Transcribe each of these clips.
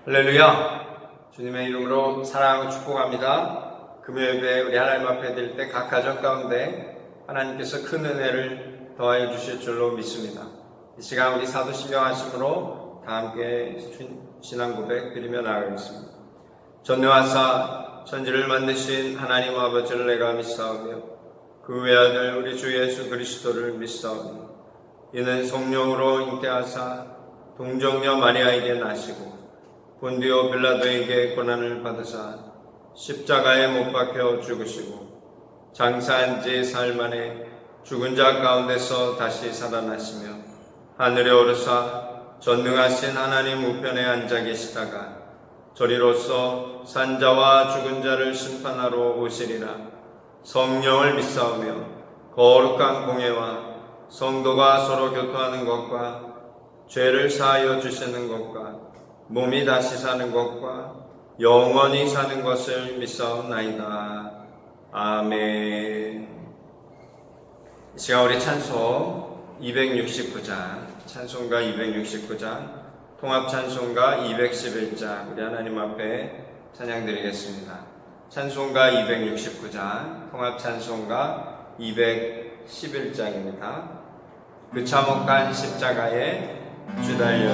할렐루야. 주님의 이름으로 사랑하고 축복합니다. 금요일에 우리 하나님 앞에 드릴 때 각 가정 가운데 하나님께서 큰 은혜를 더하여 주실 줄로 믿습니다. 이 시간 우리 사도 신명하심으로 다 함께 신앙 고백 드리며 나아가겠습니다. 전능하사 천지를 만드신 하나님 아버지를 내가 믿사오며 그 외아들 우리 주 예수 그리스도를 믿사오며 이는 성령으로 잉태하사 동정녀 마리아에게 나시고 본디오 빌라도에게 고난을 받으사 십자가에 못 박혀 죽으시고 장사한 지 사흘 만에 죽은 자 가운데서 다시 살아나시며 하늘에 오르사 전능하신 하나님 우편에 앉아 계시다가 저리로서 산자와 죽은 자를 심판하러 오시리라. 성령을 믿사오며 거룩한 공예와 성도가 서로 교통하는 것과 죄를 사하여 주시는 것과 몸이 다시 사는 것과 영원히 사는 것을 믿사옵나이다. 아멘. 이 시간 우리 찬송 269장, 찬송가 269장, 통합 찬송가 211장 우리 하나님 앞에 찬양드리겠습니다. 찬송가 269장, 통합 찬송가 211장입니다. 그 참혹한 십자가에 주달려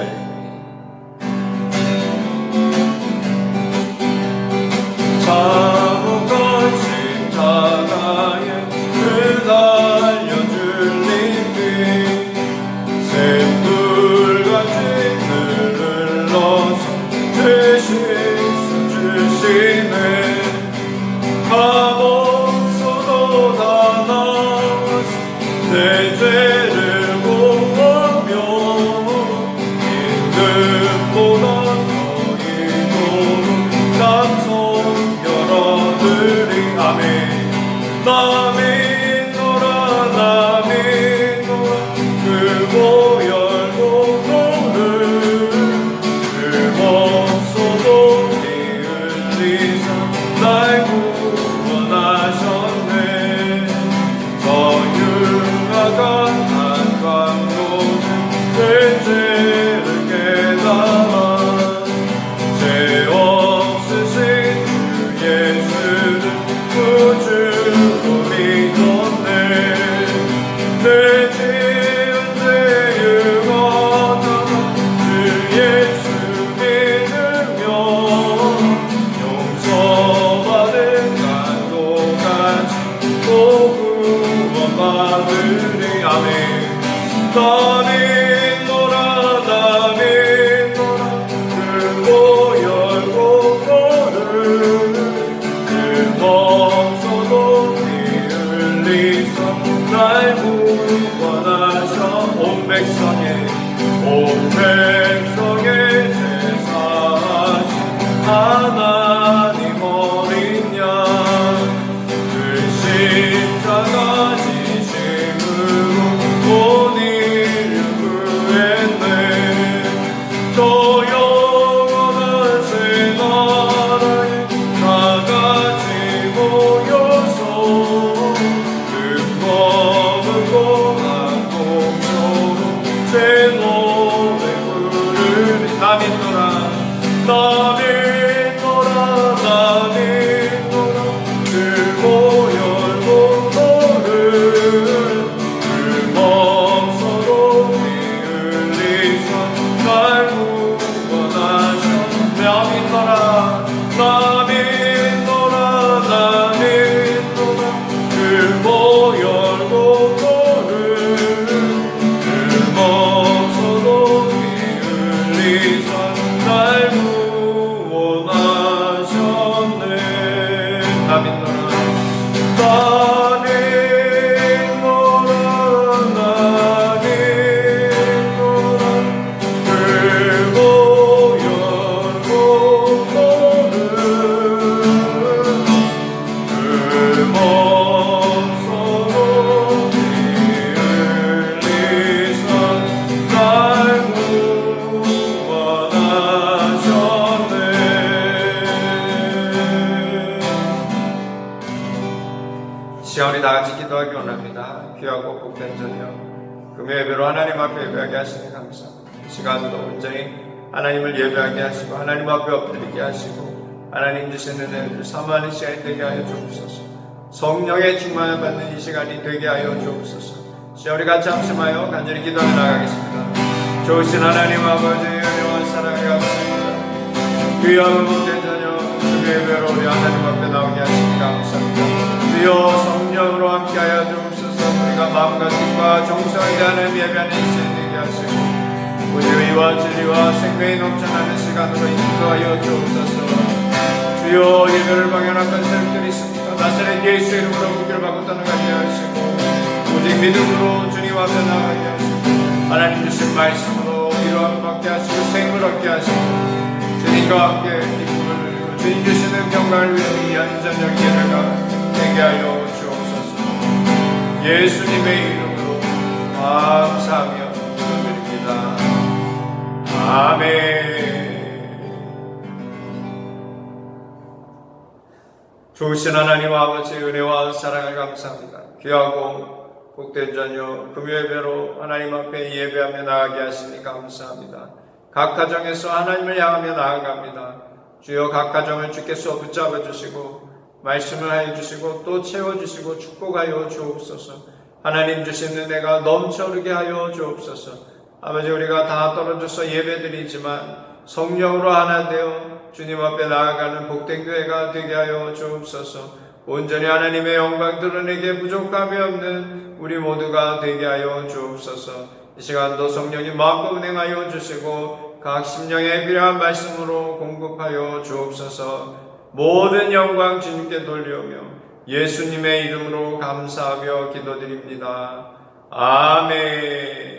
참혹한 십자가에 주달려 줄님이 샘불같이 흘러서 대신 주시네. 감옥서도 다 나와서 내 죄를 보며 임금보다 나 믿노라 나 믿노라 그 보혈 공로를 그 목소도 피 흘리사 날 구원하셨네. 저 율마가 한광로는 내 죄를 깨달아 죄 없으신 주 예수를 구주로 믿었네. 내 지은 죄를 걷다가 주 예수 믿으며 용서받은 간도같이 또 구원받으리. 아멘. 나 믿노라 나 믿노라 그 보혈 공로를 그 목소도 피 흘리사 날 구원하셔. 온 백성의 제사하신 하나님 어린 양 그 십자가 지심으로 온 인류 구했네. 또 영원한 새 나라에 다같이 모여서 금검은 공한 공로로 새 노래 부르리. 나 믿노라 나 믿노라 나 믿노라 그 보혈 공로를 그 목소로 피 흘리사 날 구원하셔. 나 믿노라 나 믿노라 나 믿노라 그 보혈 공로를 그 목소로 피 흘리사 날 구원하셨네. 나 믿노라 나 믿노라 나 믿노라 그 보혈 공로를 그 목소로 피 흘리사 날 구원하셨네. 시간 우리 다같이 기도하기 원합니다. 귀하고 복된 저녁 금요예배로 하나님 앞에 예배하게 하시니 감사합니다. 이 시간도 온전히 하나님을 예배하게 하시고 하나님 앞에 엎드리게 하시고 하나님 주시는 은혜를 사모하는 시간이 되게 하여 주옵소서. 성령의 충만을 받는 이 시간이 되게 하여 주옵소서. 시간 우리 같이 합심하여 간절히 기도하며 나가겠습니다. 좋으신 하나님 아버지의 영원한 사랑을 감사합니다. 귀한 복된 자녀 그 예배로 우리 하나님 앞에 나오게 하시니 감사합니다. 주여 성령으로 함께하여 주옵소서. 우리가 마음과 뜻과 정성을 다하는 예배하는 시간 되게 하시고 의와 진리와 생명이 넘쳐나는 시간으로 인도하여 주옵소서. 주여 예배를 방해하는 세력들이 있습니다. 나사렛 예수 이름으로 무기를 받고 떠나가게 하시고 오직 믿음으로 주님 앞에 나가게 하시고 하나님 주신 말씀으로 위로함을 받게 하시고 생을 얻게 하시고 주님과 함께 기쁨을 누리고 주님 주시는 평강을 위해 위한 저녁 예배가 되게 하여 주옵소서. 예수님의 이름으로 감사하며 기도드립니다. 아멘. 좋으신 하나님 아버지 은혜와 사랑을 감사합니다. 귀하고 복된 자녀 금요예배로 하나님 앞에 예배하며 나아가게 하시니 감사합니다. 각 가정에서 하나님을 향하며 나아갑니다. 주여 각 가정을 주께서 붙잡아 주시고 말씀을 하여 주시고 또 채워주시고 축복하여 주옵소서. 하나님 주신 은혜가 넘쳐흐르게 하여 주옵소서. 아버지 우리가 다 떨어져서 예배드리지만 성령으로 하나 되어 주님 앞에 나아가는 복된 교회가 되게 하여 주옵소서. 온전히 하나님의 영광 드러내기에 부족함이 없는 우리 모두가 되게 하여 주옵소서. 이 시간도 성령님 마음껏 운행하여 주시고 각 심령에 필요한 말씀으로 공급하여 주옵소서. 모든 영광 주님께 돌리오며 예수님의 이름으로 감사하며 기도드립니다. 아멘.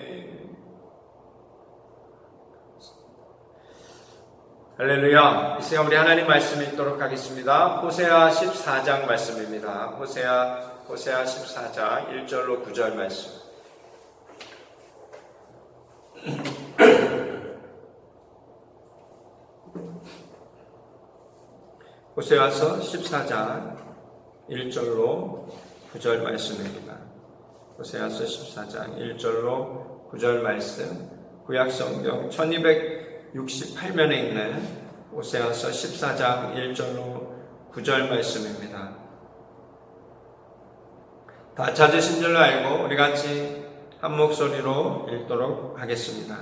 할렐루야. 이 시간 우리 하나님 말씀 읽도록 하겠습니다. 호세아 14장 말씀입니다. 호세아 14장 1절로 9절 말씀. 호세아서 14장 1절로 9절 말씀입니다. 호세아서 14장 1절로 9절 말씀. 구약성경 1268면에 있는 호세아서 14장 1절로 9절 말씀입니다. 다 찾으신 줄로 알고 우리 같이 한 목소리로 읽도록 하겠습니다.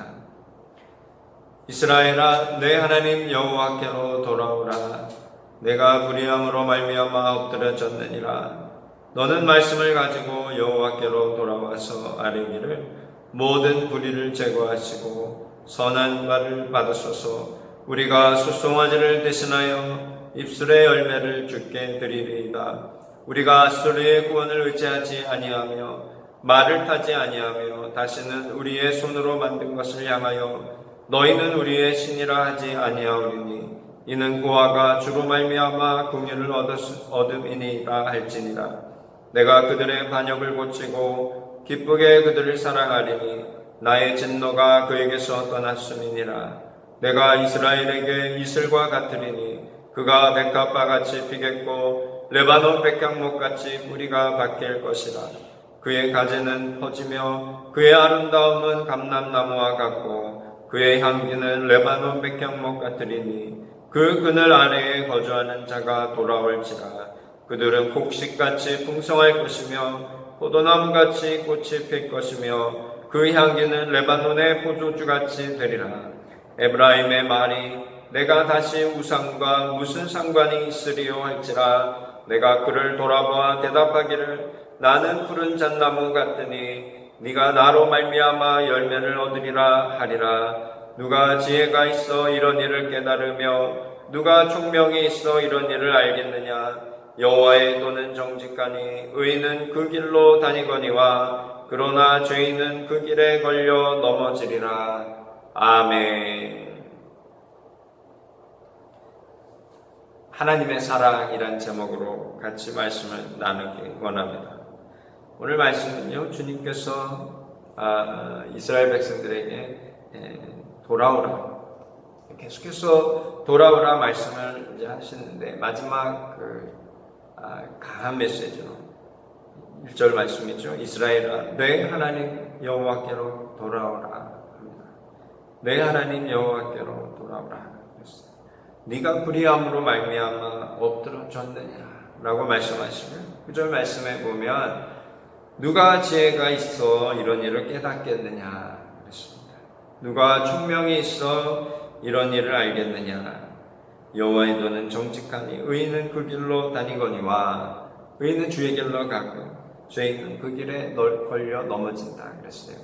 이스라엘아, 내 하나님 여호와께로 돌아오라. 내가 불의함으로 말미암아 엎드려졌느니라. 너는 말씀을 가지고 여호와께로 돌아와서 아뢰기를 모든 불의를 제거하시고 선한 말을 받으소서. 우리가 수송아지를 대신하여 입술의 열매를 주께 드리리이다. 우리가 아수르의 구원을 의지하지 아니하며 말을 타지 아니하며 다시는 우리의 손으로 만든 것을 향하여 너희는 우리의 신이라 하지 아니하오리니 이는 고아가 주로 말미암아 긍휼을 얻음이니이다 할지니라. 내가 그들의 반역을 고치고 기쁘게 그들을 사랑하리니 나의 진노가 그에게서 떠났음이니라. 내가 이스라엘에게 이슬과 같으리니 그가 백합화같이 피겠고 레바논 백향목같이 뿌리가 바뀔 것이라. 그의 가지는 퍼지며 그의 아름다움은 감람나무와 같고 그의 향기는 레바논 백향목 같으리니 그 그늘 아래에 거주하는 자가 돌아올지라. 그들은 곡식같이 풍성할 것이며 포도나무같이 꽃이 필 것이며 그 향기는 레바논의 포도주같이 되리라. 에브라임의 말이 내가 다시 우상과 무슨 상관이 있으리요 할지라. 내가 그를 돌아보아 대답하기를 나는 푸른 잣나무 같으니 네가 나로 말미암아 열매를 얻으리라 하리라. 누가 지혜가 있어 이런 일을 깨달으며 누가 총명이 있어 이런 일을 알겠느냐. 여호와의 도는 정직하니 의인은 그 길로 다니거니와 그러나 죄인은 그 길에 걸려 넘어지리라. 아멘. 하나님의 사랑이란 제목으로 같이 말씀을 나누기 원합니다. 오늘 말씀은요, 주님께서 이스라엘 백성들에게 돌아오라, 계속해서 돌아오라 말씀을 이제 하시는데 마지막 강한 메시지로 1절 말씀이죠. 이스라엘아, 내 하나님 여호와께로 돌아오라 합니다. 내 하나님 여호와께로 돌아오라 그랬어요. 네가 불의함으로 말미암아 엎드러졌느냐라고 말씀하시고요. 9절 말씀에 보면 누가 지혜가 있어 이런 일을 깨닫겠느냐 그랬습니다. 누가 총명이 있어 이런 일을 알겠느냐. 여호와의 도는 정직하니 의인은 그 길로 다니거니와 의인은 주의 길로 가고 죄인은 그 길에 걸려 넘어진다 그랬어요.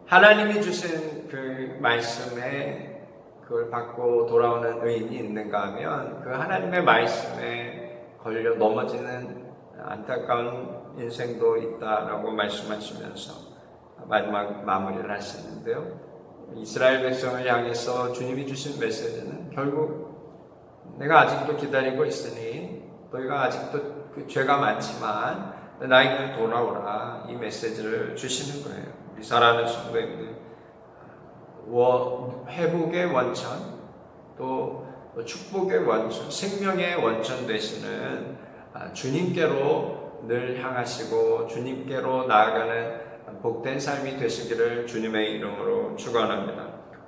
하나님이 주신 그 말씀에 그걸 받고 돌아오는 의인이 있는가 하면 그 하나님의 말씀에 걸려 넘어지는 안타까운 인생도 있다라고 말씀하시면서 마지막 마무리를 하시는데요. 이스라엘 백성을 향해서 주님이 주신 메시지는 결국 내가 아직도 기다리고 있으니 너희가 아직도 그 죄가 많지만 나에게 돌아오라 이 메시지를 주시는 거예요. 우리 사랑하는 성도님들, 회복의 원천, 또 축복의 원천, 생명의 원천 되시는 주님께로 늘 향하시고 주님께로 나아가는 복된 삶이 되시기를 주님의 이름으로 축원합니다.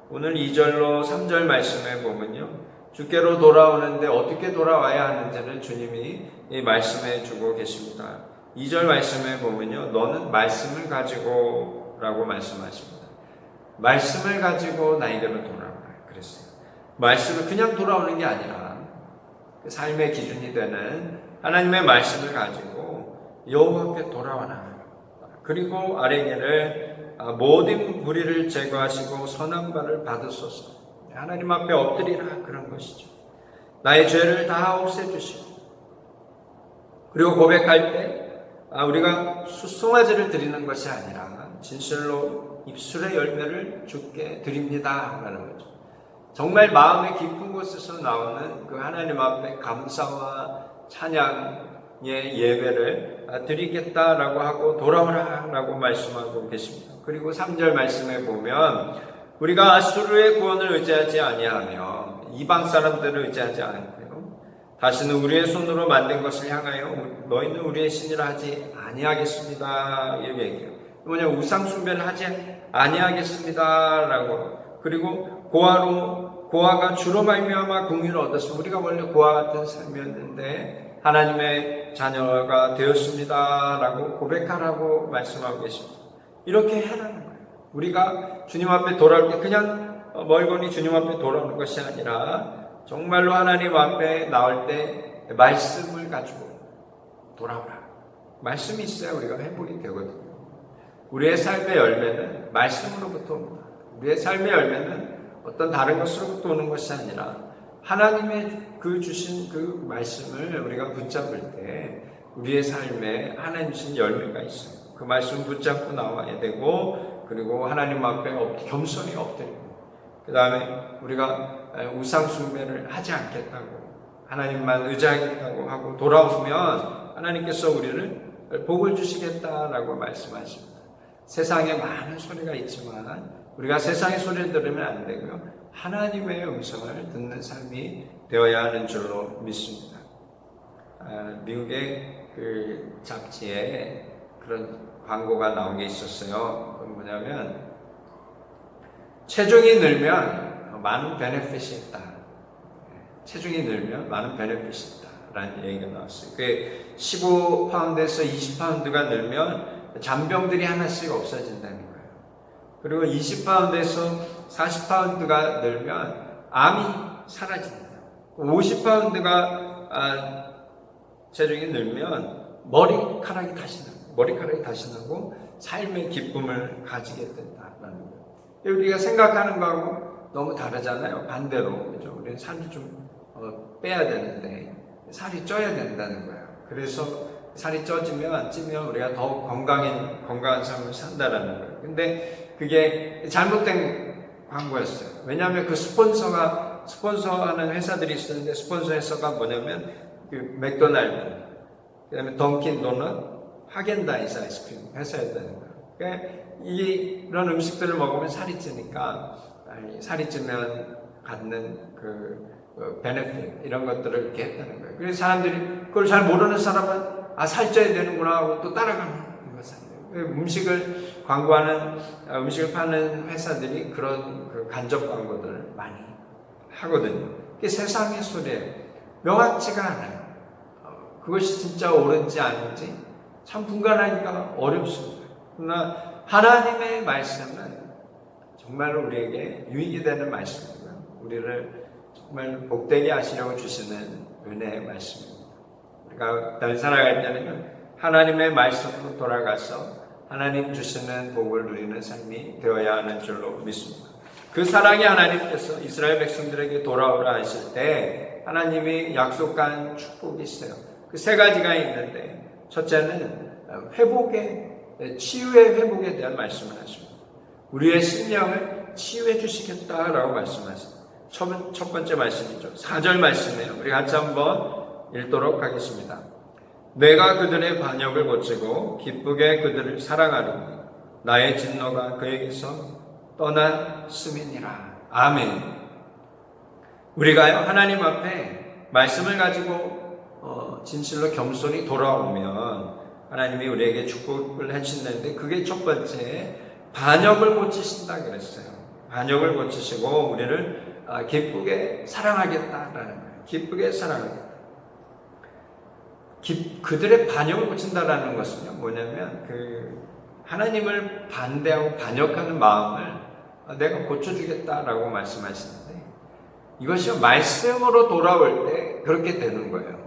오늘 2절로 3절 말씀에 보면요, 주께로 돌아오는데 어떻게 돌아와야 하는지를 주님이 이 말씀해 주고 계십니다. 2절 말씀에 보면요, 너는 말씀을 가지고 라고 말씀하십니다. 말씀을 가지고 나에게로 돌아오라 그랬어요. 말씀을 그냥 돌아오는 게 아니라 그 삶의 기준이 되는 하나님의 말씀을 가지고 여호와께 돌아와라. 그리고 아뢰기를 모든 불의를 제거하시고 선한 바를 받으소서. 하나님 앞에 엎드리라 그런 것이죠. 나의 죄를 다 없애주시고 그리고 고백할 때 우리가 수송아지를 드리는 것이 아니라 진실로 입술의 열매를 주께 드립니다 라는 거죠. 정말 마음의 깊은 곳에서 나오는 그 하나님 앞에 감사와 찬양의 예배를 드리겠다라고 하고 돌아오라 라고 말씀하고 계십니다. 그리고 3절 말씀에 보면 우리가 아수르의 구원을 의지하지 아니하며 이방 사람들을 의지하지 않고요, 다시는 우리의 손으로 만든 것을 향하여 너희는 우리의 신이라 하지 아니하겠습니다 이 얘기예요. 뭐냐, 우상 숭배를 하지 아니하겠습니다라고. 그리고 고아가 주로 말미암아 긍휼을 얻었으면 우리가 원래 고아 같은 삶이었는데 하나님의 자녀가 되었습니다라고 고백하라고 말씀하고 계십니다. 이렇게 해라는 거예요. 우리가 주님 앞에 돌아올 때 그냥 멀거니 주님 앞에 돌아오는 것이 아니라 정말로 하나님 앞에 나올 때 말씀을 가지고 돌아오라. 말씀이 있어야 우리가 회복이 되거든요. 우리의 삶의 열매는 말씀으로부터 옵니다. 우리의 삶의 열매는 어떤 다른 것으로부터 오는 것이 아니라 하나님의 그 주신 그 말씀을 우리가 붙잡을 때 우리의 삶에 하나님 주신 열매가 있어요. 그 말씀 붙잡고 나와야 되고, 그리고 하나님 앞에 겸손히 엎드리고, 그 다음에 우리가 우상 숭배를 하지 않겠다고, 하나님만 의지하겠다고 하고 돌아오면 하나님께서 우리를 복을 주시겠다라고 말씀하십니다. 세상에 많은 소리가 있지만 우리가 세상의 소리를 들으면 안 되고요, 하나님의 음성을 듣는 삶이 되어야 하는 줄로 믿습니다. 미국의 그 잡지에 그런 광고가 나온 게 있었어요. 그건 뭐냐면, 체중이 늘면 많은 베네핏이 있다. 체중이 늘면 많은 베네핏이 있다 라는 얘기가 나왔어요. 그게 15파운드에서 20파운드가 늘면 잔병들이 하나씩 없어진다는 거예요. 그리고 20파운드에서 40파운드가 늘면 암이 사라진다. 50파운드가 체중이 늘면 머리카락이 다시 나고 삶의 기쁨을 가지게 된다는 거예요. 우리가 생각하는 거하고 너무 다르잖아요. 반대로, 그죠? 우리는 살을 좀 빼야 되는데 살이 쪄야 된다는 거예요. 그래서 살이 찌면 우리가 더욱 건강한 삶을 산다라는 거예요. 근데 그게 잘못된 광고였어요. 왜냐하면 그 스폰서하는 회사들이 있었는데, 스폰서 회사가 뭐냐면 그 맥도날드, 그다음에 던킨 도넛, 하겐다이스 아이스크림 회사였다는 거예요. 그러니까 이런 음식들을 먹으면 살이 찌니까, 살이 찌면 갖는 그 베네핏, 이런 것들을 이렇게 했다는 거예요. 그래서 사람들이, 그걸 잘 모르는 사람은 살쪄야 되는구나 하고 또 따라가는 것을. 음식을 광고하는, 음식을 파는 회사들이 그런 그 간접 광고들을 많이 하거든요. 그게 세상의 소리예요. 명확지가 않아요. 그것이 진짜 옳은지 아닌지 참 분간하기가 어렵습니다. 그러나 하나님의 말씀은 정말로 우리에게 유익이 되는 말씀이고요. 우리를 정말 복되게 하시려고 주시는 은혜의 말씀입니다. 우리가 날 살아갈 때는 하나님의 말씀으로 돌아가서 하나님 주시는 복을 누리는 삶이 되어야 하는 줄로 믿습니다. 그 사랑의 하나님께서 이스라엘 백성들에게 돌아오라 하실 때 하나님이 약속한 축복이 있어요. 그 세 가지가 있는데, 첫째는 치유의 회복에 대한 말씀을 하십니다. 우리의 심령을 치유해 주시겠다라고 말씀하십니다. 첫 번째 말씀이죠. 4절 말씀이에요. 우리 같이 한번 읽도록 하겠습니다. 내가 그들의 반역을 고치고 기쁘게 그들을 사랑하리니 나의 진노가 그에게서 떠났음이니라. 아멘. 우리가요, 하나님 앞에 말씀을 가지고 진실로 겸손히 돌아오면 하나님이 우리에게 축복을 해주시는데, 그게 첫 번째, 반역을 고치신다 그랬어요. 반역을 고치시고 우리를 기쁘게 사랑하겠다라는 거예요. 기쁘게 사랑하겠다. 그들의 반역을 고친다라는 것은요, 뭐냐면 하나님을 반대하고 반역하는 마음을 내가 고쳐주겠다라고 말씀하시는데, 이것이 말씀으로 돌아올 때 그렇게 되는 거예요.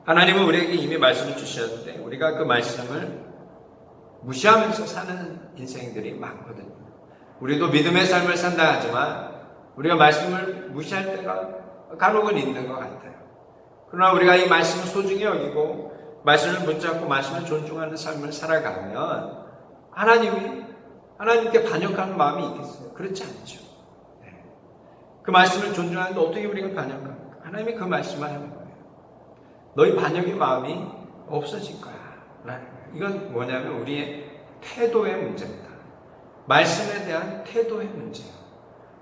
하나님은 우리에게 이미 말씀을 주셨는데 우리가 그 말씀을 무시하면서 사는 인생들이 많거든요. 우리도 믿음의 삶을 산다 하지만 우리가 말씀을 무시할 때가 간혹은 있는 것 같아요. 그러나 우리가 이 말씀을 소중히 여기고 말씀을 붙잡고 말씀을 존중하는 삶을 살아가면 하나님께 반역하는 마음이 있겠어요? 그렇지 않죠. 그 말씀을 존중하는데 어떻게 우리가 반역합니까? 하나님이 그 말씀을 하는 거예요. 너희 반역의 마음이 없어질 거야. 이건 뭐냐면 우리의 태도의 문제입니다. 말씀에 대한 태도의 문제예요.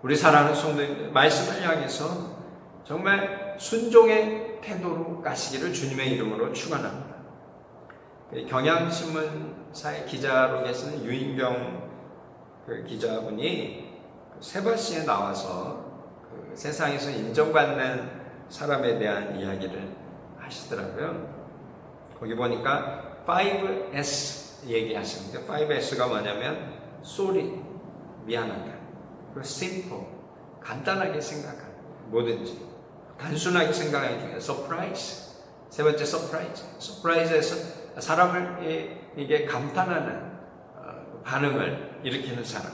우리 사랑하는 성도님들, 말씀을 향해서 정말 순종의 태도로 가시기를 주님의 이름으로 축원합니다. 경향신문사의 기자로 계시는 유인경 기자분이 세바시에 나와서 세상에서 인정받는 사람에 대한 이야기를 하시더라고요. 거기 보니까 5S 얘기하시는데, 5S가 뭐냐면 sorry, 미안하다, 그리고 simple, 간단하게 생각하는, 뭐든지 단순하게 생각하는 중에 surprise, 세 번째 surprise에서 사람을 이게 감탄하는 반응을 일으키는 사람.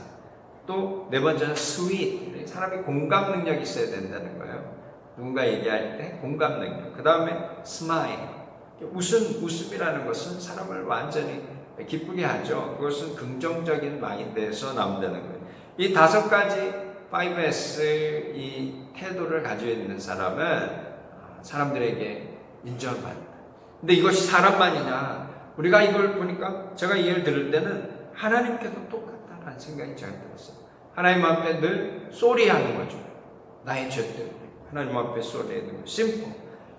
또 네 번째는 sweet, 사람이 공감 능력이 있어야 된다는 거예요. 누군가 얘기할 때 공감 능력. 그 다음에 smile, 웃음이라는 것은 사람을 완전히 기쁘게 하죠. 그것은 긍정적인 마인드에서 나온다는 거예요. 이 5가지 5S 이 태도를 가지고 있는 사람은 사람들에게 인정을 받는다. 근데 이것이 사람만이냐? 우리가 이걸 보니까 제가 이 예를 들을 때는 하나님께도 똑같다라는 생각이 제가 들었어요. 하나님 앞에 늘 쏘리하는 거죠. 나의 죄 때문에 하나님 앞에 쏘리하는 거. 심플.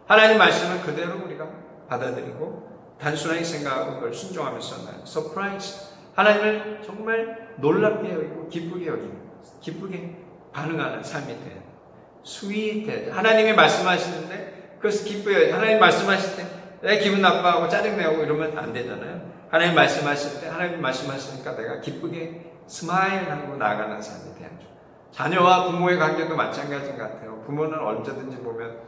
하나님 말씀을 그대로 우리가 받아들이고 단순하게 생각하고 그걸 순종하면서 나는 서프라이즈. 하나님을 정말 놀랍게 여기고 기쁘게 여기는, 기쁘게 반응하는 삶이 돼요. 스윗해. 하나님이 말씀하시는데 그것을 기쁘게, 하나님 말씀하실 때 내 기분 나빠하고 짜증내고 이러면 안 되잖아요. 하나님 말씀하실 때 하나님 말씀하시니까 내가 기쁘게 스마일하고 나아가는 삶이 돼야죠. 자녀와 부모의 관계도 마찬가지 같아요. 부모는 언제든지 보면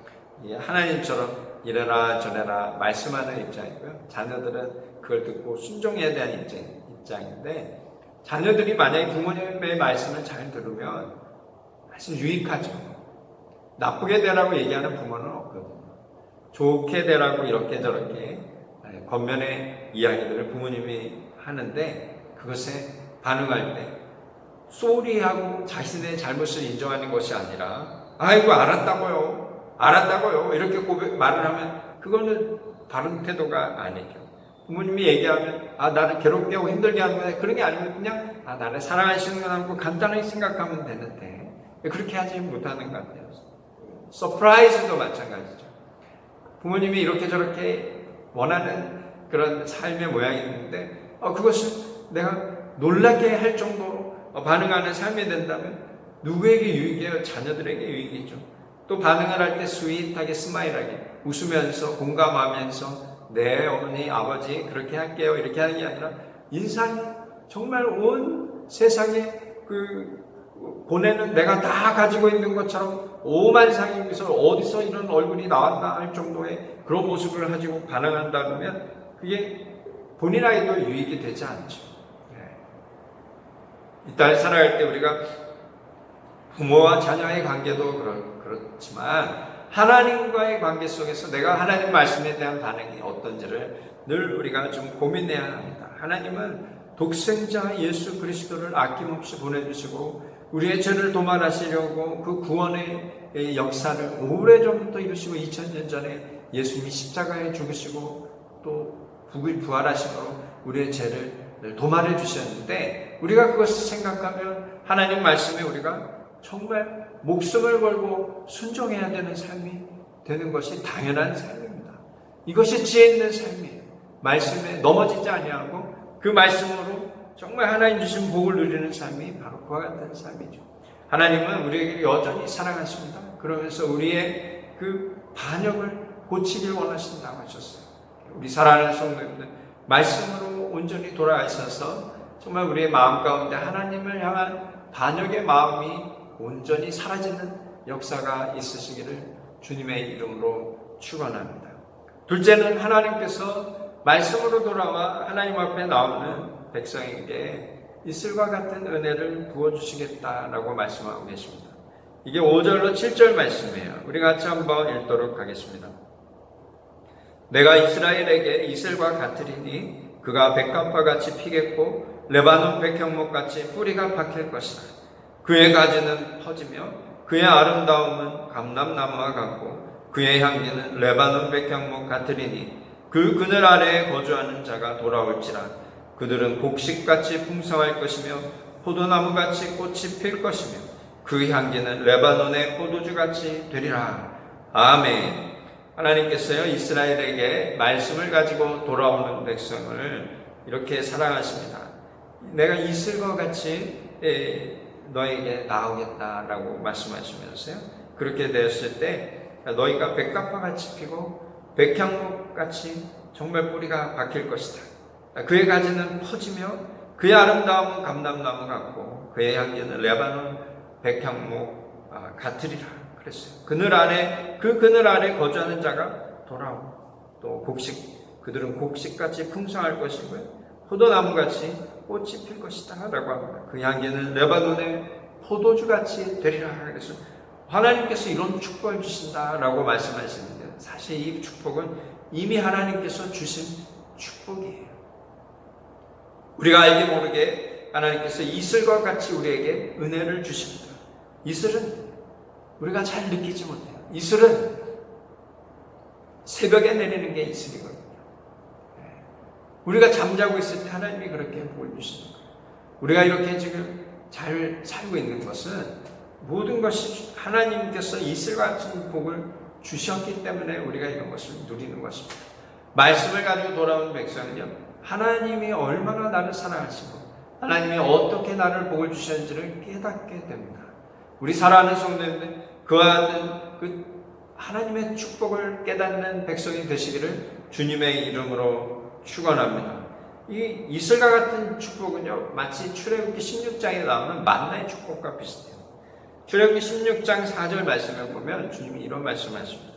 하나님처럼 이래라 저래라 말씀하는 입장이고요. 자녀들은 그걸 듣고 순종해야 되는 입장인데, 자녀들이 만약에 부모님의 말씀을 잘 들으면 사실 유익하죠. 나쁘게 되라고 얘기하는 부모는 없거든요. 좋게 되라고 이렇게 저렇게 겉면의 이야기들을 부모님이 하는데, 그것에 반응할 때 쏘리하고 자신의 잘못을 인정하는 것이 아니라 아이고 알았다고요 이렇게 말을 하면 그거는 바른 태도가 아니죠. 부모님이 얘기하면 나를 괴롭게 하고 힘들게 하는 거야, 그런 게 아니고 그냥 나를 사랑하시는 건 하고 간단하게 생각하면 되는데 그렇게 하지 못하는 것 같아요. 서프라이즈도 마찬가지죠. 부모님이 이렇게 저렇게 원하는 그런 삶의 모양이 있는데 그것을 내가 놀라게 할 정도로 반응하는 삶이 된다면 누구에게 유익이에요? 자녀들에게 유익이죠. 또 반응을 할 때 스윗하게 스마일하게 웃으면서 공감하면서 네 어머니 아버지 그렇게 할게요 이렇게 하는 게 아니라 인상이 정말 온 세상에 보내는 내가 다 가지고 있는 것처럼 오만상의 미소 어디서 이런 얼굴이 나왔나 할 정도의 그런 모습을 가지고 반응한다 그러면 그게 본인에게도 유익이 되지 않죠. 이 땅에 살아갈 때 우리가 부모와 자녀의 관계도 그렇지만 하나님과의 관계 속에서 내가 하나님 말씀에 대한 반응이 어떤지를 늘 우리가 좀 고민해야 합니다. 하나님은 독생자 예수 그리스도를 아낌없이 보내주시고 우리의 죄를 도말하시려고 그 구원의 역사를 오래전부터 이루시고 2000년 전에 예수님이 십자가에 죽으시고 또 부활하심으로 우리의 죄를 도말해 주셨는데 우리가 그것을 생각하면 하나님 말씀에 우리가 정말 목숨을 걸고 순종해야 되는 삶이 되는 것이 당연한 삶입니다. 이것이 지혜 있는 삶이에요. 말씀에 넘어지지 아니하고 그 말씀으로 정말 하나님 주신 복을 누리는 삶이 바로 그와 같은 삶이죠. 하나님은 우리에게 여전히 사랑하십니다. 그러면서 우리의 그 반역을 고치길 원하신다고 하셨어요. 우리 사랑하는 성도님들 말씀으로 온전히 돌아가셔서 정말 우리의 마음 가운데 하나님을 향한 반역의 마음이 온전히 사라지는 역사가 있으시기를 주님의 이름으로 축원합니다. 둘째는 하나님께서 말씀으로 돌아와 하나님 앞에 나오는 백성에게 이슬과 같은 은혜를 부어주시겠다라고 말씀하고 계십니다. 이게 5절로 7절 말씀이에요. 우리 같이 한번 읽도록 하겠습니다. 내가 이스라엘에게 이슬과 같으리니 그가 백합화 같이 피겠고 레바논 백향목 같이 뿌리가 박힐 것이라. 그의 가지는 퍼지며 그의 아름다움은 감람나무와 같고 그의 향기는 레바논 백향목 같으리니 그 그늘 아래에 거주하는 자가 돌아올지라. 그들은 곡식같이 풍성할 것이며 포도나무같이 꽃이 필 것이며 그 향기는 레바논의 포도주같이 되리라. 아멘. 하나님께서요 이스라엘에게 말씀을 가지고 돌아오는 백성을 이렇게 사랑하십니다. 내가 이슬과 같이 너에게 나오겠다라고 말씀하시면서요 그렇게 되었을 때 너희가 백합화 같이 피고 백향목 같이 정말 뿌리가 박힐 것이다. 그의 가지는 퍼지며 그의 아름다움은 감람나무 같고 그의 향기는 레바논 백향목 같으리라 그랬어요. 그늘 아래 거주하는 자가 돌아오고 또 그들은 곡식같이 풍성할 것이고요 포도나무같이 꽃이 필 것이다 라고 합니다. 그 향기는 레바논의 포도주같이 되리라. 그래서 하나님께서 이런 축복을 주신다라고 말씀하시는데 사실 이 축복은 이미 하나님께서 주신 축복이에요. 우리가 알게 모르게 하나님께서 이슬과 같이 우리에게 은혜를 주십니다. 이슬은 우리가 잘 느끼지 못해요. 이슬은 새벽에 내리는 게 이슬이거든요. 우리가 잠자고 있을 때 하나님이 그렇게 복을 주시는 거예요. 우리가 이렇게 지금 잘 살고 있는 것은 모든 것이 하나님께서 이슬 같은 복을 주셨기 때문에 우리가 이런 것을 누리는 것입니다. 말씀을 가지고 돌아온 백성은요 하나님이 얼마나 나를 사랑하시고 하나님이 어떻게 나를 복을 주셨는지를 깨닫게 됩니다. 우리 사랑하는 성도님들 그와 같은 그 하나님의 축복을 깨닫는 백성이 되시기를 주님의 이름으로 축원합니다. 이 이슬과 같은 축복은요 마치 출애굽기 16장에 나오는 만나의 축복과 비슷해요. 출애굽기 16장 4절 말씀을 보면 주님이 이런 말씀하십니다.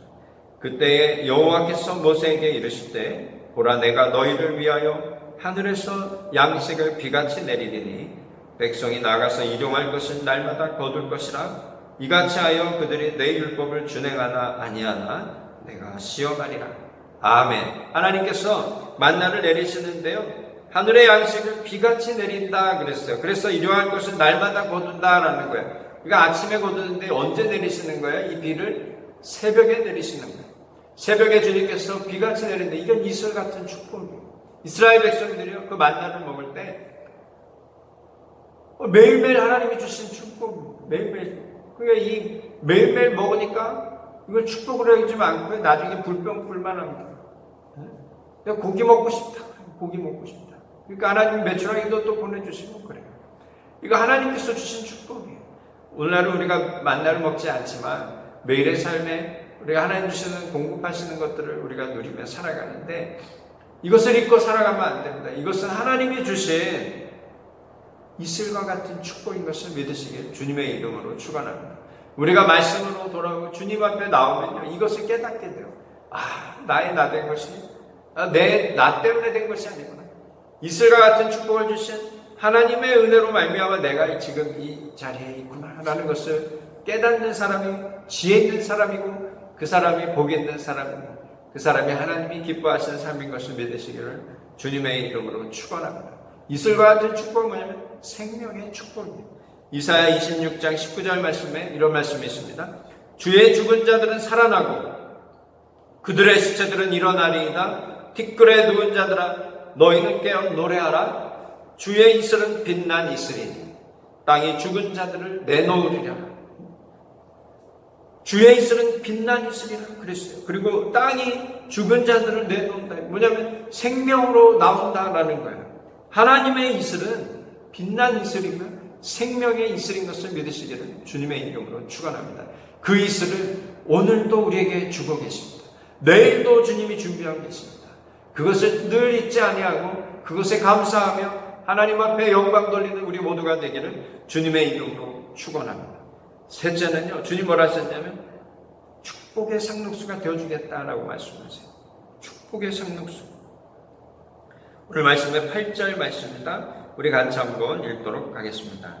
그때에 여호와께서 모세에게 이르시되 보라 내가 너희를 위하여 하늘에서 양식을 비같이 내리리니 백성이 나가서 일용할 것을 날마다 거둘 것이라. 이같이 하여 그들이 내 율법을 준행하나 아니하나 내가 시험하리라. 아멘. 하나님께서 만나를 내리시는데요 하늘의 양식을 비같이 내린다 그랬어요. 그래서 일용할 것을 날마다 거둔다라는 거예요. 그러니까 아침에 거두는데 언제 내리시는 거예요? 이 비를 새벽에 내리시는 거예요. 새벽에 주님께서 비같이 내리는데 이건 이슬 같은 축복이에요. 이스라엘 백성들이요 그 만나를 먹을 때 매일매일 하나님이 주신 축복 매일매일 그러니까 이 매일매일 먹으니까 이걸 축복으로 여기지 않고 나중에 불평불만합니다. 내가 고기 먹고 싶다. 고기 먹고 싶다. 그러니까 하나님 메추라기도 또 보내주시고 그래요. 이거 하나님께서 주신 축복이에요. 오늘날 우리가 만나를 먹지 않지만 매일의 삶에 우리가 하나님 주시는 공급하시는 것들을 우리가 누리며 살아가는데 이것을 잊고 살아가면 안 됩니다. 이것은 하나님이 주신 이슬과 같은 축복인 것을 믿으시길 주님의 이름으로 축원합니다. 우리가 말씀으로 돌아오고 주님 앞에 나오면요, 이것을 깨닫게 돼요. 나의 나 된 것이 내 나 때문에 된 것이 아니구나. 이슬과 같은 축복을 주신 하나님의 은혜로 말미암아 내가 지금 이 자리에 있구나라는 것을 깨닫는 사람이 지혜 있는 사람이고 그 사람이 복 있는 사람이고 그 사람이 하나님이 기뻐하시는 삶인 것을 믿으시기를 주님의 이름으로 축원합니다. 이슬과 같은 축복은 뭐냐면 생명의 축복입니다. 이사야 26장 19절 말씀에 이런 말씀이 있습니다. 주의 죽은 자들은 살아나고 그들의 시체들은 일어나리이다. 티끌에 누운 자들아 너희는 깨어 노래하라. 주의 이슬은 빛난 이슬이니 땅이 죽은 자들을 내놓으리라. 주의 이슬은 빛난 이슬이라 그랬어요. 그리고 땅이 죽은 자들을 내놓는다. 뭐냐면 생명으로 나온다라는 거예요. 하나님의 이슬은 빛난 이슬이며 생명의 이슬인 것을 믿으시기를 주님의 이름으로 축원합니다. 그 이슬을 오늘도 우리에게 주고 계십니다. 내일도 주님이 준비하고 계십니다. 그것을 늘 잊지 아니하고 그것에 감사하며 하나님 앞에 영광 돌리는 우리 모두가 되기를 주님의 이름으로 축원합니다. 셋째는요, 주님 뭐라 하셨냐면 축복의 상록수가 되어주겠다라고 말씀하세요. 축복의 상록수. 오늘 말씀의 8절 말씀입니다. 우리 같이 한번 읽도록 하겠습니다.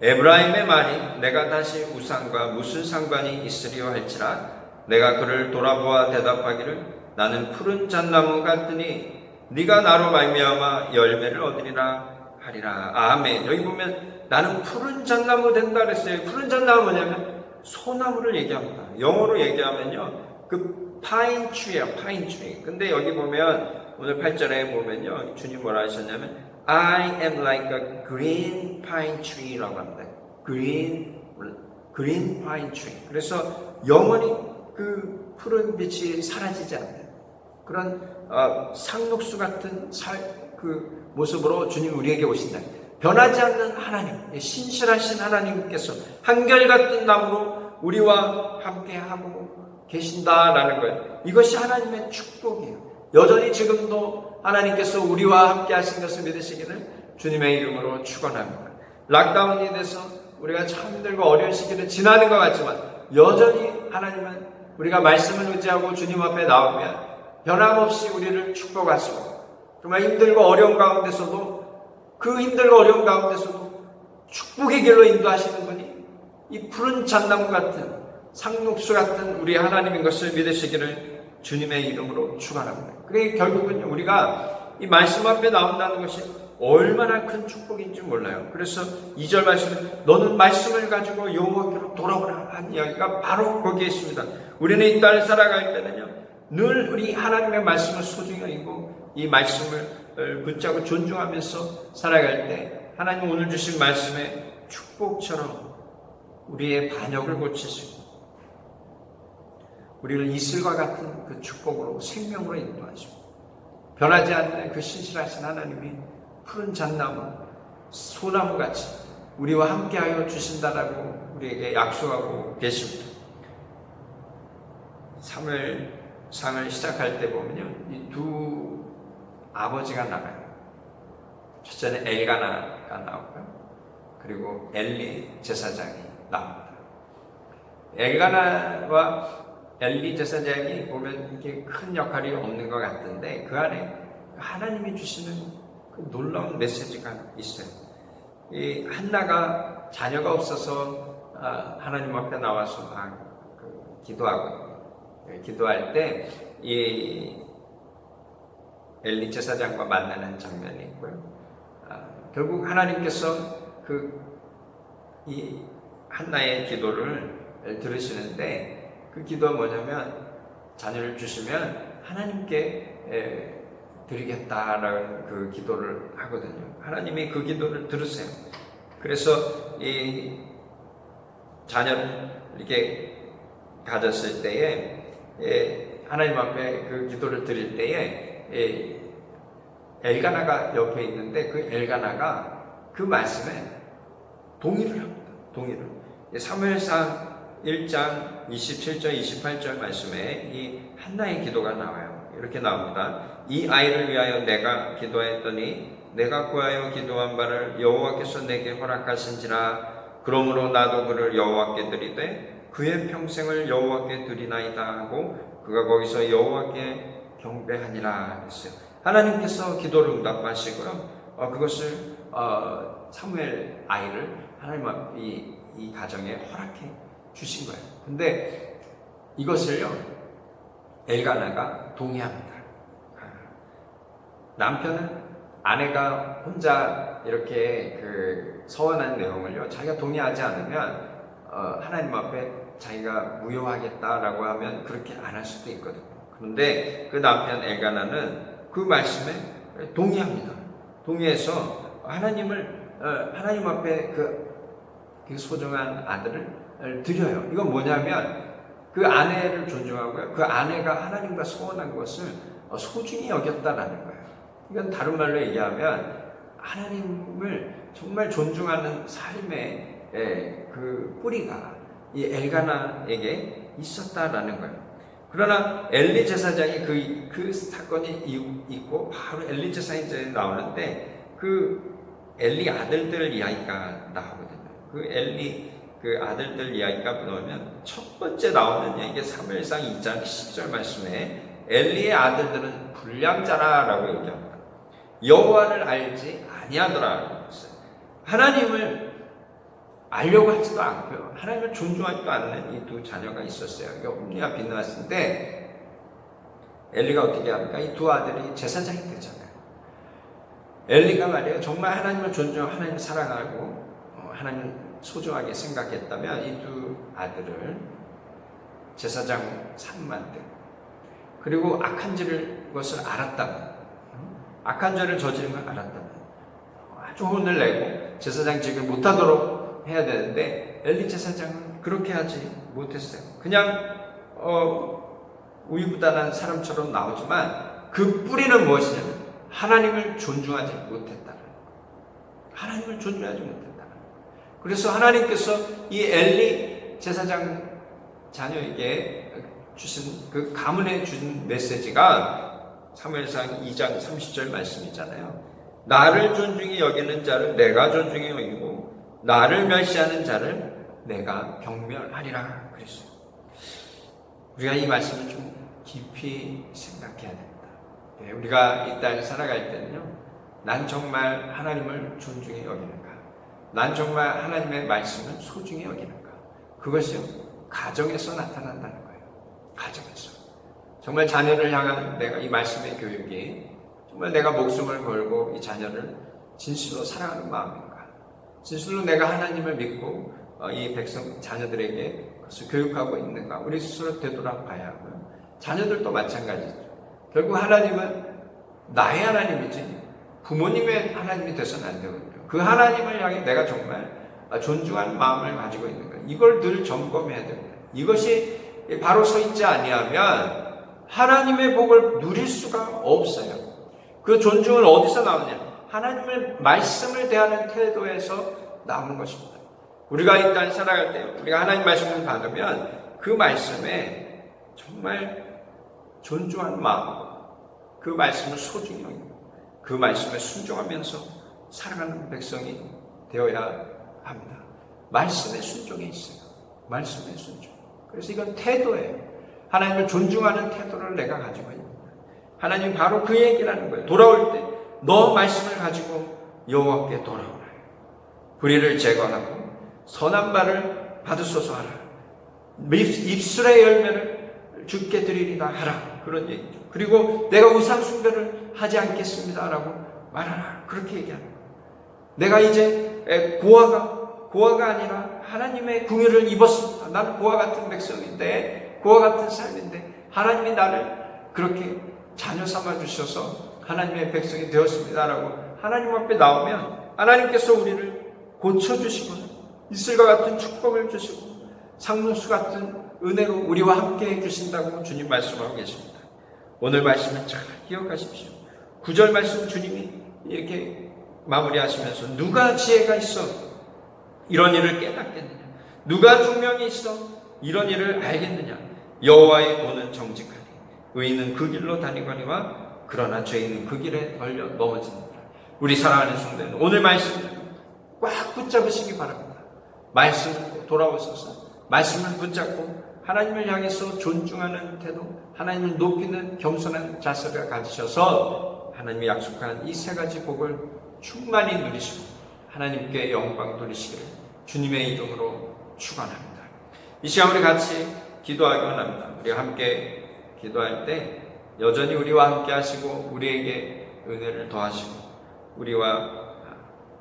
에브라임의 말이 내가 다시 우상과 무슨 상관이 있으리요 할지라 내가 그를 돌아보아 대답하기를 나는 푸른 잣나무 같으니 네가 나로 말미암아 열매를 얻으리라 하리라. 아멘. 여기 보면 나는 푸른 잣나무 된다 그랬어요. 푸른 잣나무 뭐냐면 소나무를 얘기합니다. 영어로 얘기하면요 그 파인 트리예요. 파인 트리. 근데 여기 보면 오늘 8절에 보면요 주님 뭐라 하셨냐면 I am like a green pine tree라고 합니다. green pine tree. 그래서 영원히 그 푸른 빛이 사라지지 않는 그런 상록수 같은 그 모습으로 주님 우리에게 오신다. 변하지 않는 하나님, 신실하신 하나님께서 한결같은 나무로 우리와 함께하고 계신다라는 거예요. 이것이 하나님의 축복이에요. 여전히 지금도 하나님께서 우리와 함께 하신 것을 믿으시기를 주님의 이름으로 축원합니다. 락다운이 돼서 우리가 참 힘들고 어려운 시기를 지나는 것 같지만 여전히 하나님은 우리가 말씀을 의지하고 주님 앞에 나오면 변함없이 우리를 축복하시고 정말 힘들고 어려운 가운데서도 그 힘들고 어려운 가운데서도 축복의 길로 인도하시는 분이 이 푸른 잣나무 같은 상록수 같은 우리 하나님인 것을 믿으시기를 주님의 이름으로 축원합니다. 그러니까 결국은 우리가 이 말씀 앞에 나온다는 것이 얼마나 큰 축복인지 몰라요. 그래서 2절 말씀은 너는 말씀을 가지고 여호와께로 돌아오라 한 이야기가 바로 거기에 있습니다. 우리는 이 땅을 살아갈 때는요 늘 우리 하나님의 말씀을 소중히 여기고 이 말씀을 붙잡고 존중하면서 살아갈 때 하나님 오늘 주신 말씀의 축복처럼 우리의 반역을 고치시고 우리를 이슬과 같은 그 축복으로 생명으로 인도하시고 변하지 않는 그 신실하신 하나님이 푸른 잣나무, 소나무같이 우리와 함께하여 주신다라고 우리에게 약속하고 계십니다. 사무엘상을 시작할 때 보면요 이 두 아버지가 나가요. 첫째는 엘가나가 나오고요. 그리고 엘리 제사장이 나옵니다. 엘가나와 엘리 제사장이 보면 이렇게 큰 역할이 없는 것 같은데 그 안에 하나님이 주시는 그 놀라운 메시지가 있어요. 이 한나가 자녀가 없어서 하나님 앞에 나와서 기도할 때 이 엘리 제사장과 만나는 장면이 있고요. 결국 하나님께서 이 한나의 기도를 들으시는데 그 기도가 뭐냐면 자녀를 주시면 하나님께 드리겠다라는 그 기도를 하거든요. 하나님이 그 기도를 들으세요. 그래서 이 자녀를 이렇게 가졌을 때에 하나님 앞에 그 기도를 드릴 때에 엘가나가 옆에 있는데 그 엘가나가 그 말씀에 동의를 합니다. 동의를. 사무엘상 1장 27절 28절 말씀에 이 한나의 기도가 나와요. 이렇게 나옵니다. 이 아이를 위하여 내가 기도했더니 내가 구하여 기도한 바를 여호와께서 내게 허락하신지라. 그러므로 나도 그를 여호와께 드리되 그의 평생을 여호와께 드리나이다 하고 그가 거기서 여호와께 경배하니라 했어요. 하나님께서 기도를 응답하시고요. 그것을 사무엘 아이를 하나님 이 가정에 허락해 주신 거예요. 근데 이것을요 엘가나가 동의합니다. 남편은 아내가 혼자 이렇게 서원한 내용을요 자기가 동의하지 않으면 하나님 앞에 자기가 무효하겠다라고 하면 그렇게 안 할 수도 있거든요. 그런데 그 남편 엘가나는 그 말씀에 동의합니다. 동의해서 하나님 앞에 그 소중한 아들을 드려요. 이건 뭐냐면 그 아내를 존중하고요. 그 아내가 하나님과 소원한 것을 소중히 여겼다라는 거예요. 이건 다른 말로 얘기하면 하나님을 정말 존중하는 삶의 그 뿌리가 이 엘가나에게 있었다라는 거예요. 그러나 엘리 제사장이 그 사건이 있고 바로 엘리 제사장이 나오는데 그 엘리 아들들 이야기가 나오거든요. 그 엘리 그 아들들 이야기가 나오면 첫 번째 나오는 이게 사무엘상 2장 10절 말씀에 엘리의 아들들은 불량자라라고 얘기합니다. 여호와를 알지 아니하더라. 하나님을 알려고 하지도 않고요. 하나님을 존중하지도 않는 이 두 자녀가 있었어요. 이게 홈리와 비느하스인데 엘리가 어떻게 합니까? 이 두 아들이 제사장이 되잖아요. 엘리가 말이에요. 정말 하나님을 존중하고 하나님을 사랑하고 하나님을 소중하게 생각했다면 이 두 아들을 제사장 삼만 대 그리고 악한 것을 알았다면 악한 죄를 저지른 걸 알았다면 아주 혼을 내고 제사장직을 못하도록 해야 되는데 엘리 제사장은 그렇게 하지 못했어요. 그냥 우유부단한 사람처럼 나오지만 그 뿌리는 무엇이냐면 하나님을 존중하지 못했다는 하나님을 존중하지 못했다는 그래서 하나님께서 이 엘리 제사장 자녀에게 주신 그 가문에 준 메시지가 사무엘상 2장 30절 말씀이잖아요. 나를 존중히 여기는 자를 내가 존중히 여기고 나를 멸시하는 자를 내가 경멸하리라 그랬어요. 우리가 이 말씀을 좀 깊이 생각해야 됩니다. 우리가 이 땅에 살아갈 때는요, 난 정말 하나님을 존중히 여기는가? 난 정말 하나님의 말씀을 소중히 여기는가? 그것이 가정에서 나타난다는 거예요. 가정에서. 정말 자녀를 향한 내가 이 말씀의 교육이 정말 내가 목숨을 걸고 이 자녀를 진실로 사랑하는 마음인가? 진실로 내가 하나님을 믿고 이 자녀들에게 그것을 교육하고 있는가? 우리 스스로 되돌아봐야 하고요. 자녀들도 마찬가지죠. 결국 하나님은 나의 하나님이지 부모님의 하나님이 돼서는 안 되거든요. 그 하나님을 향해 내가 정말 존중하는 마음을 가지고 있는가? 이걸 늘 점검해야 됩니다. 이것이 바로 서 있지 아니하면 하나님의 복을 누릴 수가 없어요. 그 존중은 어디서 나오냐? 하나님의 말씀을 대하는 태도에서 나오는 것입니다. 우리가 이 땅에 살아갈 때 우리가 하나님 말씀을 받으면 그 말씀에 정말 존중하는 마음, 그 말씀을 소중히 여기고 그 말씀에 순종하면서 살아가는 백성이 되어야 합니다. 말씀에 순종해 있어요. 말씀에 순종. 그래서 이건 태도예요. 하나님을 존중하는 태도를 내가 가지고 있는 거예요. 하나님 바로 그 얘기라는 거예요. 돌아올 때 너 말씀을 가지고 여호와께 돌아오라. 불의를 제거하고 선한 말을 받으소서 하라. 입술의 열매를 주께 드리리라 하라. 그런 얘기죠. 그리고 내가 우상 숭배를 하지 않겠습니다라고 말하라. 그렇게 얘기하는 거예요. 내가 이제 고아가 아니라 하나님의 궁유를 입었습니다. 나는 고아 같은 백성인데 고아 같은 삶인데 하나님이 나를 그렇게 자녀 삼아 주셔서 하나님의 백성이 되었습니다라고 하나님 앞에 나오면 하나님께서 우리를 고쳐주시고 이슬과 같은 축복을 주시고 상문수 같은 은혜로 우리와 함께 해주신다고 주님 말씀하고 계십니다. 오늘 말씀을 잘 기억하십시오. 9절 말씀 주님이 이렇게 마무리하시면서 누가 지혜가 있어 이런 일을 깨닫겠느냐? 누가 총명이 있어 이런 일을 알겠느냐? 여호와의 도는 정직하니 의인은 그 길로 다니거니와 그러나 죄인은 그 길에 걸려 넘어지느니라. 우리 사랑하는 성도는 오늘 말씀을 꽉 붙잡으시기 바랍니다. 말씀을 돌아오셔서 말씀을 붙잡고 하나님을 향해서 존중하는 태도, 하나님을 높이는 겸손한 자세를 가지셔서 하나님이 약속한 이 세 가지 복을 충만히 누리시고 하나님께 영광 돌리시기를 주님의 이름으로 축원합니다. 이 시간 우리 같이 기도하기 원합니다. 우리 함께 기도할 때 여전히 우리와 함께 하시고 우리에게 은혜를 더하시고 우리와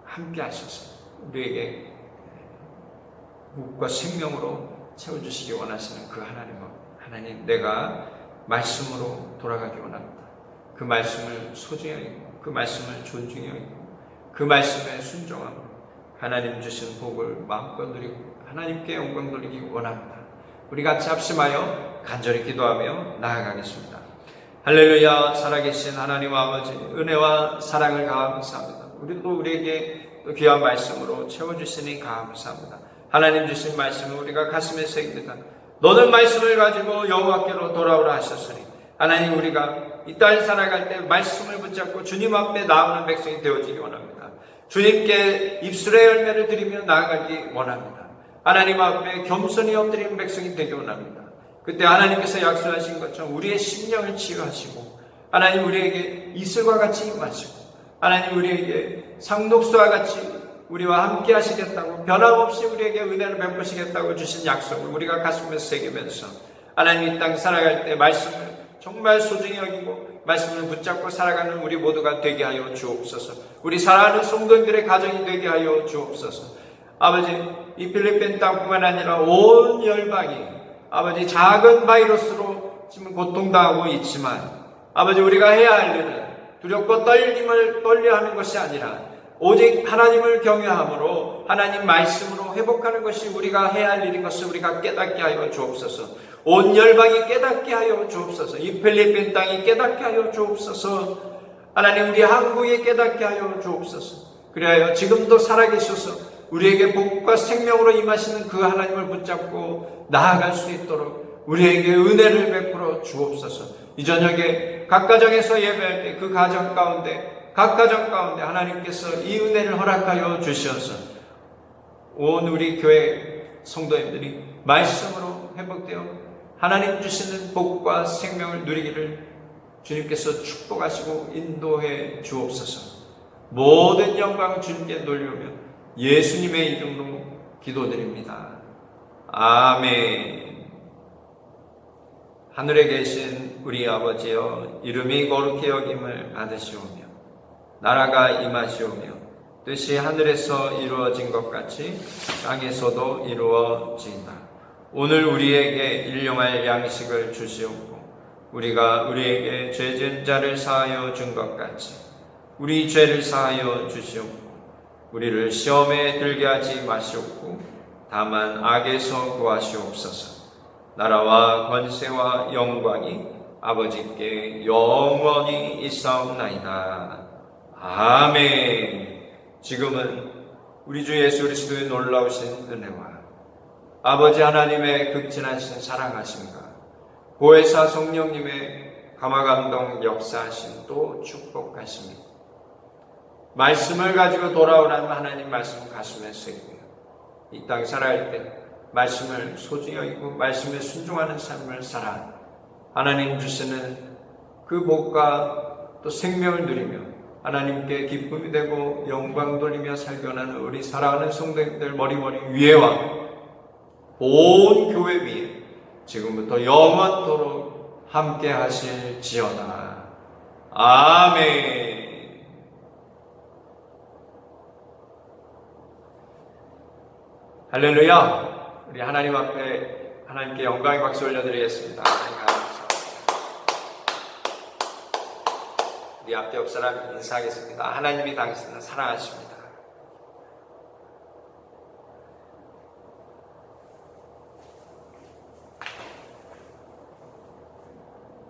함께 하셔서 우리에게 복과 생명으로 채워주시기 원하시는 그 하나님, 내가 말씀으로 돌아가기 원합니다. 그 말씀을 소중히 여기고 그 말씀을 존중히 여기고 그 말씀에 순종함으로 하나님 주신 복을 마음껏 누리고 하나님께 영광 돌리기 원합니다. 우리 같이 합심하여 간절히 기도하며 나아가겠습니다. 할렐루야. 살아계신 하나님 아버지, 은혜와 사랑을 감사합니다. 우리도 우리에게 또 귀한 말씀으로 채워주시니 감사합니다. 하나님 주신 말씀을 우리가 가슴에 새깁니다. 너는 말씀을 가지고 여호와께로 돌아오라 하셨으니 하나님, 우리가 이 땅 살아갈 때 말씀을 붙잡고 주님 앞에 나오는 백성이 되어지기 원합니다. 주님께 입술의 열매를 드리며 나아가기 원합니다. 하나님 앞에 겸손히 엎드리는 백성이 되기 원합니다. 그때 하나님께서 약속하신 것처럼 우리의 심령을 치유하시고 하나님 우리에게 이슬과 같이 임하시고 하나님 우리에게 상독수와 같이 우리와 함께 하시겠다고 변함없이 우리에게 은혜를 베푸시겠다고 주신 약속을 우리가 가슴에 새기면서 하나님 이 땅 살아갈 때 말씀을 정말 소중히 여기고 말씀을 붙잡고 살아가는 우리 모두가 되게 하여 주옵소서. 우리 사랑하는 성도님들의 가정이 되게 하여 주옵소서. 아버지, 이 필리핀 땅뿐만 아니라 온 열방이 아버지 작은 바이러스로 지금 고통당하고 있지만 아버지, 우리가 해야 할 일은 두렵고 떨려하는 것이 아니라 오직 하나님을 경외함으로 하나님 말씀으로 회복하는 것이 우리가 해야 할 일인 것을 우리가 깨닫게 하여 주옵소서. 온 열방이 깨닫게 하여 주옵소서. 이 필리핀 땅이 깨닫게 하여 주옵소서. 하나님, 우리 한국이 깨닫게 하여 주옵소서. 그리하여 지금도 살아계셔서 우리에게 복과 생명으로 임하시는 그 하나님을 붙잡고 나아갈 수 있도록 우리에게 은혜를 베풀어 주옵소서. 이 저녁에 각 가정에서 예배할 때 그 가정 가운데 각 가정 가운데 하나님께서 이 은혜를 허락하여 주시어서 온 우리 교회 성도님들이 말씀으로 회복되어 하나님 주시는 복과 생명을 누리기를 주님께서 축복하시고 인도해 주옵소서. 모든 영광 주님께 돌려오며 예수님의 이름으로 기도드립니다. 아멘. 하늘에 계신 우리 아버지여, 이름이 거룩히 여김을 받으시오며 나라가 임하시오며 뜻이 하늘에서 이루어진 것 같이 땅에서도 이루어지이다. 오늘 우리에게 일용할 양식을 주시옵고 우리가 우리에게 죄 지은 자를 사하여 준 것 같이 우리 죄를 사하여 주시옵고 우리를 시험에 들게 하지 마시옵고 다만 악에서 구하시옵소서. 나라와 권세와 영광이 아버지께 영원히 있사옵나이다. 아멘. 지금은 우리 주 예수 그리스도의 놀라우신 은혜와 아버지 하나님의 극진하신 사랑하심과 보혜사 성령님의 감화감동 역사하심 또 축복하심이 말씀을 가지고 돌아오라는 하나님 말씀 가슴에 새기며 이 땅 살아갈 때 말씀을 소중히 여기고 말씀에 순종하는 삶을 살아 하나님 주시는 그 복과 또 생명을 누리며 하나님께 기쁨이 되고 영광 돌리며 살겨나는 우리 사랑하는 성도님들 머리머리 위에와 온 교회 위에 지금부터 영원토록 함께 하실지어다. 아멘. 할렐루야. 우리 하나님 앞에 하나님께 영광의 박수 올려드리겠습니다. 우리 앞에 옆 사람 인사하겠습니다. 하나님이 당신을 사랑하십니다.